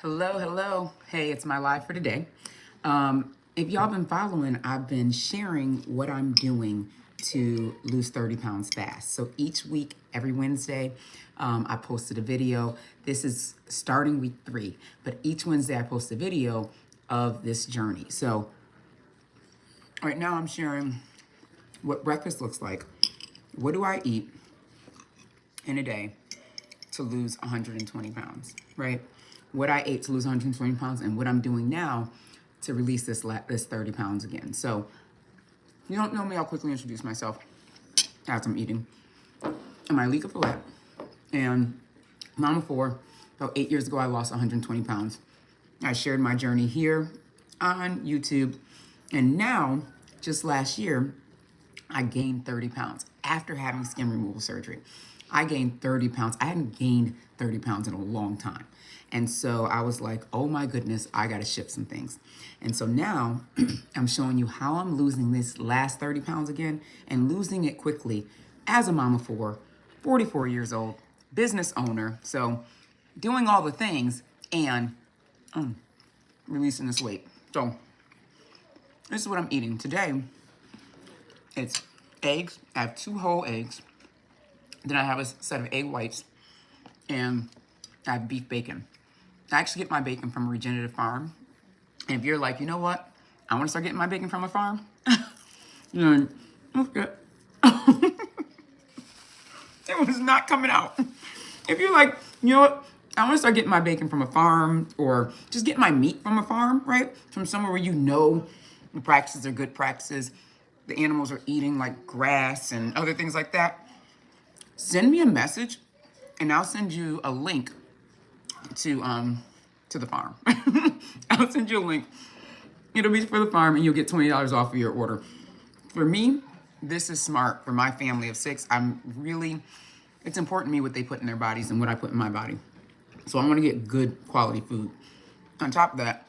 Hello, hello. Hey, it's my live for today. If y'all been following, I've been sharing what I'm doing to lose 30 pounds fast. So each week, every Wednesday, I posted a video. This is starting week 3, but each Wednesday I post a video of this journey. So right now I'm sharing what breakfast looks like. What do I eat in a day to lose 120 pounds, right? What I ate to lose 120 pounds and what I'm doing now to release this 30 pounds again. So if you don't know me, I'll quickly introduce myself as I'm eating. I'm Ileka Falette, and mom of 4. About 8 years ago, I lost 120 pounds. I shared my journey here on YouTube, and now, just last year, I gained 30 pounds after having skin removal surgery. I gained 30 pounds. I hadn't gained 30 pounds in a long time. And so I was like, oh my goodness, I got to shift some things. And so now I'm showing you how I'm losing this last 30 pounds again and losing it quickly as a mom of 4, 44 years old, business owner. So doing all the things and releasing this weight. So this is what I'm eating today. It's eggs. I have 2 whole eggs. Then I have a set of egg whites, and I have beef bacon. I actually get my bacon from a regenerative farm. And if you're like, you know what? I want to start getting my bacon from a farm. Okay. It was not coming out. If you're like, you know what? I want to start getting my bacon from a farm, or just get my meat from a farm, right? From somewhere where you know the practices are good practices. The animals are eating like grass and other things like that. Send me a message and I'll send you a link to the farm. I'll send you a link. It'll be for the farm and you'll get $20 off of your order. For me, this is smart. For my family of 6, it's important to me what they put in their bodies and what I put in my body. So I want to get good quality food. On top of that,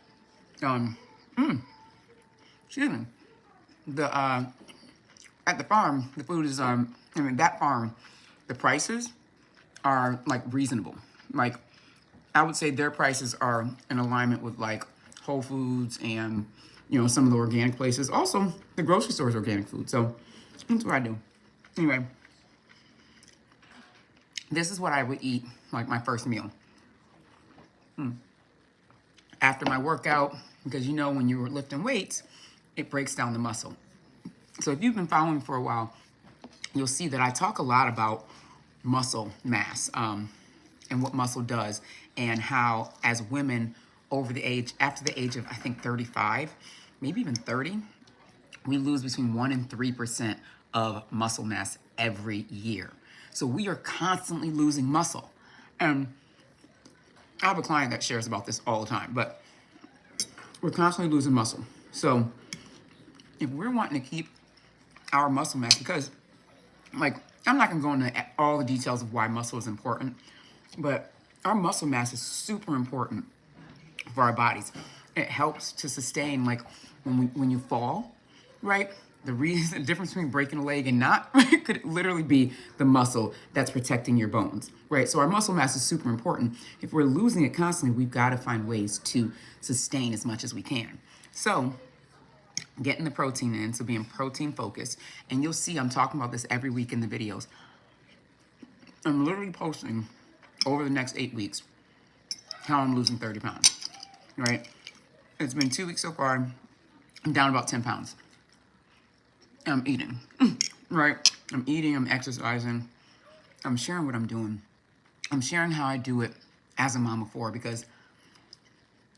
excuse me, at the farm, the food is, that farm, the prices are like reasonable. Like, I would say their prices are in alignment with like Whole Foods and, some of the organic places. Also, the grocery store's organic food. So that's what I do. Anyway, this is what I would eat, like my first meal. After my workout, because when you're lifting weights, it breaks down the muscle. So if you've been following for a while, you'll see that I talk a lot about muscle mass and what muscle does, and how as women after the age of, I think, 35, maybe even 30, we lose between 1% and 3% of muscle mass every year. So we are constantly losing muscle. And I have a client that shares about this all the time, but we're constantly losing muscle. So if we're wanting to keep our muscle mass, because I'm not going to go into all the details of why muscle is important, but our muscle mass is super important for our bodies. It helps to sustain, like when you fall, right? The difference between breaking a leg and not could literally be the muscle that's protecting your bones, right? So our muscle mass is super important. If we're losing it constantly, we've got to find ways to sustain as much as we can. So getting the protein in, so being protein focused. And you'll see I'm talking about this every week in the videos. I'm literally posting over the next 8 weeks how I'm losing 30 pounds, right? It's been 2 weeks so far. I'm down about 10 pounds. I'm eating, right? I'm eating, I'm exercising. I'm sharing what I'm doing. I'm sharing how I do it as a mom of 4, because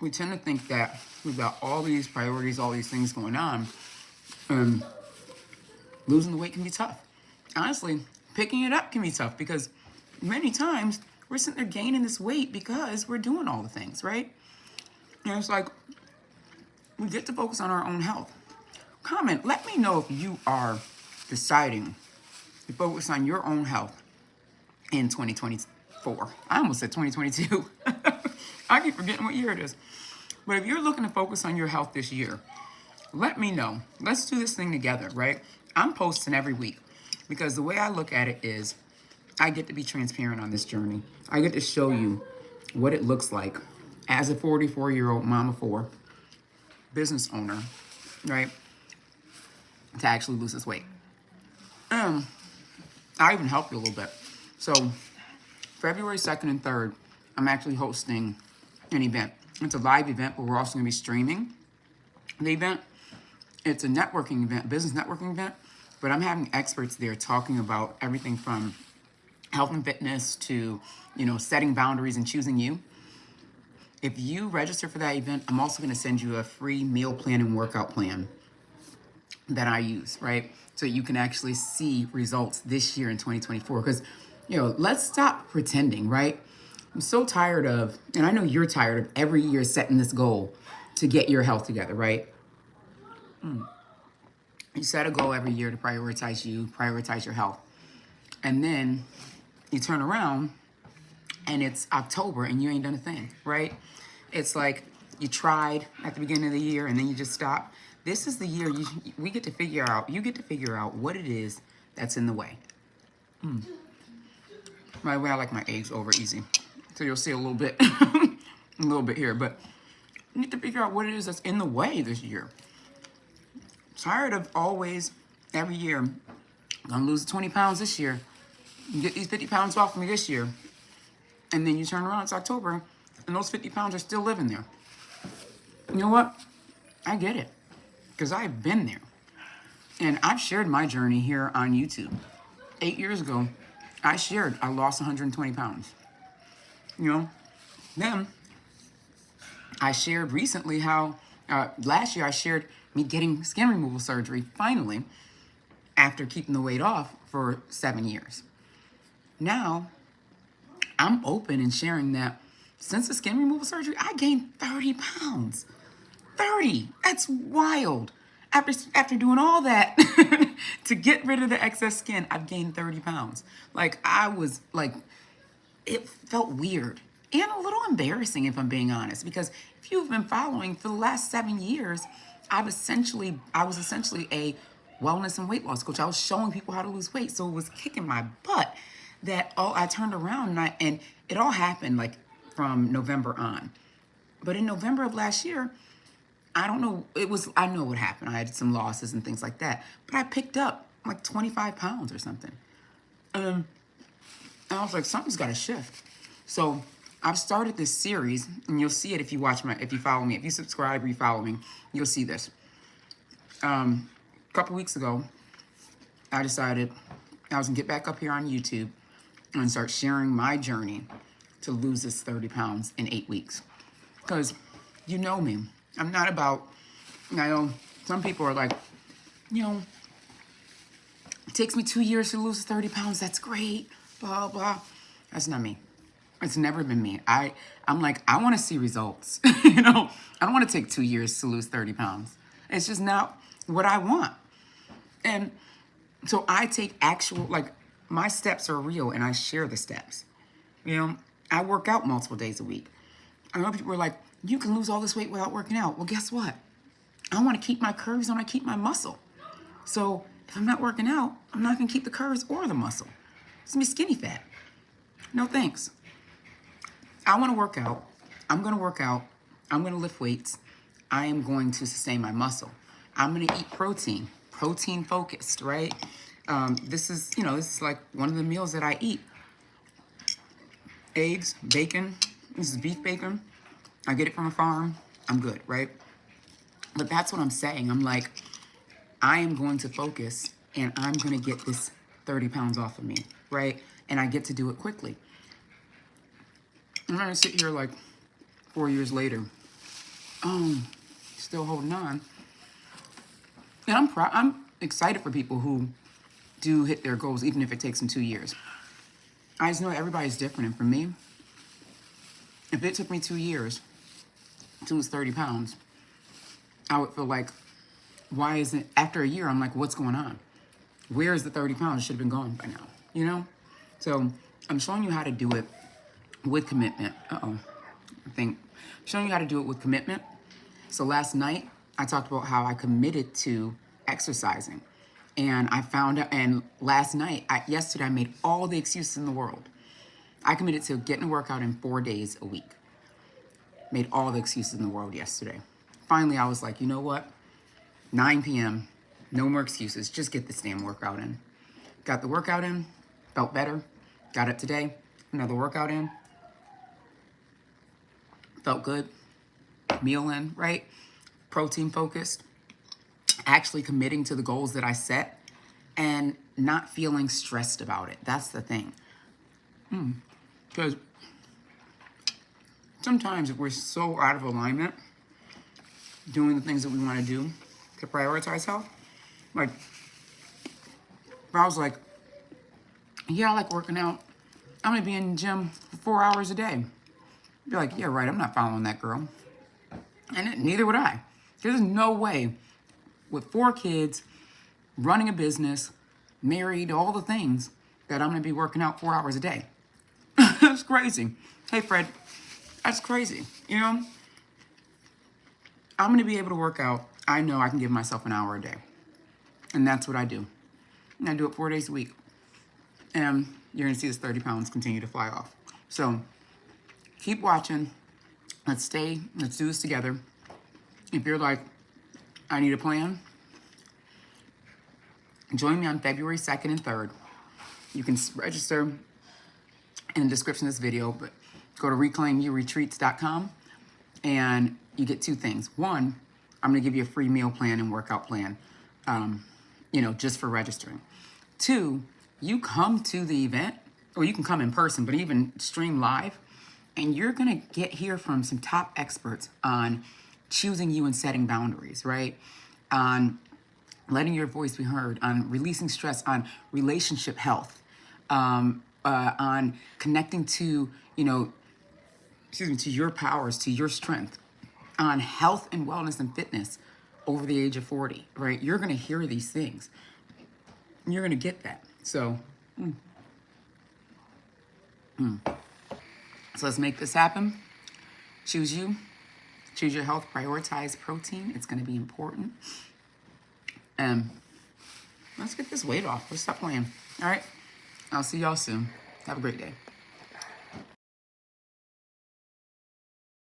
we tend to think that we've got all these priorities, all these things going on, and losing the weight can be tough. Honestly, picking it up can be tough, because many times we're sitting there gaining this weight because we're doing all the things, right? And it's like, we get to focus on our own health. Comment, let me know if you are deciding to focus on your own health in 2024. I almost said 2022. I keep forgetting what year it is. But if you're looking to focus on your health this year, let me know. Let's do this thing together, right? I'm posting every week, because the way I look at it is I get to be transparent on this journey. I get to show you what it looks like as a 44-year-old mom of four, business owner, right, to actually lose this weight. I even helped you a little bit. So February 2nd and 3rd, I'm actually hosting an event. It's a live event, but we're also going to be streaming the event. It's a networking event, business networking event, but I'm having experts there talking about everything from health and fitness to, setting boundaries and choosing you. If you register for that event, I'm also going to send you a free meal plan and workout plan that I use, right? So you can actually see results this year in 2024. Because, let's stop pretending, right? I'm so tired of, and I know you're tired of every year setting this goal to get your health together, right? You set a goal every year to prioritize you, prioritize your health. And then you turn around and it's October and you ain't done a thing, right? It's like you tried at the beginning of the year and then you just stop. This is the year you get to figure out what it is that's in the way. By the way, I like my eggs over easy. So you'll see a little bit, here, but you need to figure out what it is that's in the way this year. Tired of always, every year, I'm gonna lose 20 pounds this year. You get these 50 pounds off me this year. And then you turn around, it's October, and those 50 pounds are still living there. You know what? I get it, because I've been there. And I've shared my journey here on YouTube. 8 years ago, I lost 120 pounds. Then I shared recently how, last year I shared me getting skin removal surgery, finally, after keeping the weight off for 7 years. Now, I'm open and sharing that since the skin removal surgery, I gained 30 pounds. 30. That's wild. After doing all that to get rid of the excess skin, I've gained 30 pounds. It felt weird and a little embarrassing, if I'm being honest, because if you've been following for the last 7 years, I was essentially a wellness and weight loss coach. I was showing people how to lose weight, so it was kicking my butt. I turned around and it all happened from November on. But in November of last year, I know what happened. I had some losses and things like that, but I picked up 25 pounds or something. And I was like, something's got to shift. So I've started this series, and you'll see it if you follow me, if you subscribe or you follow me, you'll see this. A couple weeks ago, I decided I was gonna get back up here on YouTube and start sharing my journey to lose this 30 pounds in 8 weeks. Because you know me, I'm not about, I know some people are like, it takes me 2 years to lose 30 pounds, that's great, blah, blah. That's not me. It's never been me. I'm like, I want to see results. I don't want to take 2 years to lose 30 pounds. It's just not what I want. And so I take my steps are real and I share the steps. I work out multiple days a week. I know people are like, you can lose all this weight without working out. Well, guess what? I want to keep my curves, I want to keep my muscle. So if I'm not working out, I'm not going to keep the curves or the muscle. It's going to be skinny fat. No thanks. I want to work out. I'm going to work out. I'm going to lift weights. I am going to sustain my muscle. I'm going to eat protein focused, right? This is like one of the meals that I eat. Eggs, bacon. This is beef bacon. I get it from a farm. I'm good, right? But that's what I'm saying. I'm like, I am going to focus and I'm going to get this 30 pounds off of me, right? And I get to do it quickly. I'm going to sit here 4 years later, still holding on. And I'm excited for people who do hit their goals, even if it takes them 2 years. I just know everybody's different. And for me, if it took me 2 years to lose 30 pounds, I would feel like, why isn't, after a year, I'm like, what's going on? Where is the 30 pounds? It should have been gone by now, So I'm showing you how to do it with commitment. I'm showing you how to do it with commitment. So last night, I talked about how I committed to exercising. And I found out, and yesterday, I made all the excuses in the world. I committed to getting a workout in 4 days a week. Made all the excuses in the world yesterday. Finally, I was like, you know what? 9 p.m., no more excuses. Just get this damn workout in. Got the workout in, felt better. Got it today, another workout in. Felt good. Meal in, right? Protein focused. Actually committing to the goals that I set and not feeling stressed about it. That's the thing. Because sometimes if we're so out of alignment, doing the things that we want to do to prioritize health, like, if I was like, yeah, I like working out. I'm going to be in the gym for 4 hours a day. Be like, yeah, right, I'm not following that girl. And neither would I. There's no way with 4 kids, running a business, married, all the things, that I'm going to be working out 4 hours a day. That's crazy. Hey, Fred, that's crazy. You know, I'm going to be able to work out. I know I can give myself an hour a day. And that's what I do. And I do it 4 days a week. And you're going to see this 30 pounds continue to fly off. So keep watching. Let's do this together. If you're like, I need a plan, join me on February 2nd and 3rd. You can register in the description of this video, but go to reclaimyourretreats.com and you get 2 things. One, I'm going to give you a free meal plan and workout plan, just for registering. 2, you come to the event, or you can come in person, but even stream live, and you're going to hear from some top experts on choosing you and setting boundaries, right? On letting your voice be heard, on releasing stress, on relationship health, on connecting to, to your powers, to your strength, on health and wellness and fitness over the age of 40, right? You're going to hear these things. You're going to get that. So, so let's make this happen. Choose you. Choose your health. Prioritize protein. It's going to be important. And let's get this weight off. Let's stop playing. All right. I'll see y'all soon. Have a great day.